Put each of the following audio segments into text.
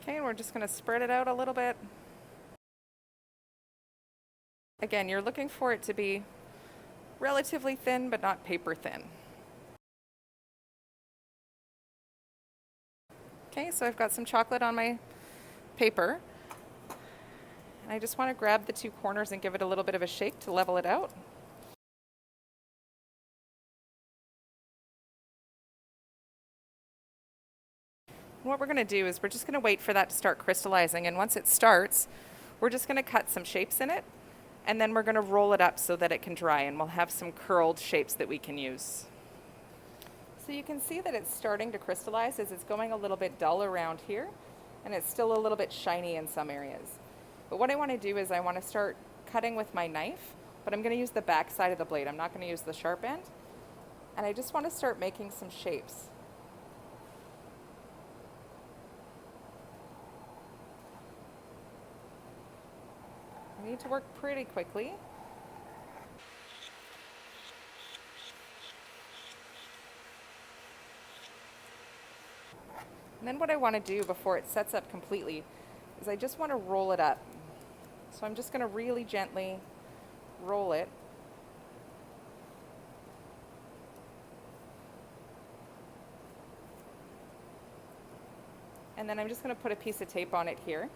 Okay, and we're just going to spread it out a little bit. Again, you're looking for it to be relatively thin, but not paper thin. Okay, so I've got some chocolate on my paper. And I just want to grab the two corners and give it a little bit of a shake to level it out. And what we're going to do is we're just going to wait for that to start crystallizing. And once it starts, we're just going to cut some shapes in it. And then we're going to roll it up so that it can dry. And we'll have some curled shapes that we can use. So you can see that it's starting to crystallize as it's going a little bit dull around here. And it's still a little bit shiny in some areas. But what I want to do is I want to start cutting with my knife. But I'm going to use the back side of the blade. I'm not going to use the sharp end. And I just want to start making some shapes. We need to work pretty quickly. And then what I want to do before it sets up completely is I just want to roll it up. So I'm just going to really gently roll it. And then I'm just going to put a piece of tape on it here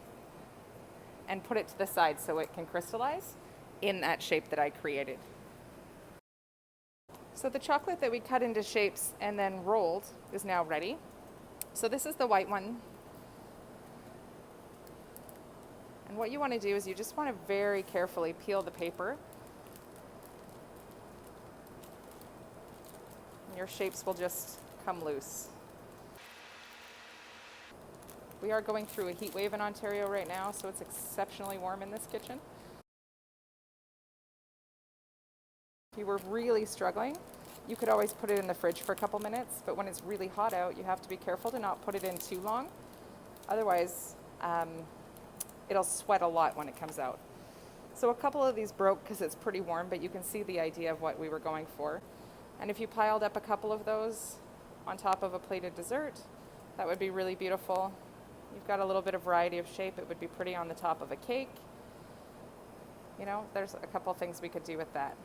and put it to the side so it can crystallize in that shape that I created. So the chocolate that we cut into shapes and then rolled is now ready. So this is the white one. And what you want to do is you just want to very carefully peel the paper. And your shapes will just come loose. We are going through a heat wave in Ontario right now, so it's exceptionally warm in this kitchen. If you were really struggling, you could always put it in the fridge for a couple minutes, but when it's really hot out, you have to be careful to not put it in too long. Otherwise, it'll sweat a lot when it comes out. So a couple of these broke because it's pretty warm, but you can see the idea of what we were going for. And if you piled up a couple of those on top of a plated dessert, that would be really beautiful. You've got a little bit of variety of shape. It would be pretty on the top of a cake. You know, there's a couple things we could do with that.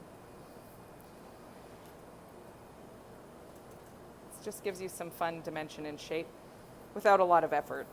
It just gives you some fun dimension and shape without a lot of effort.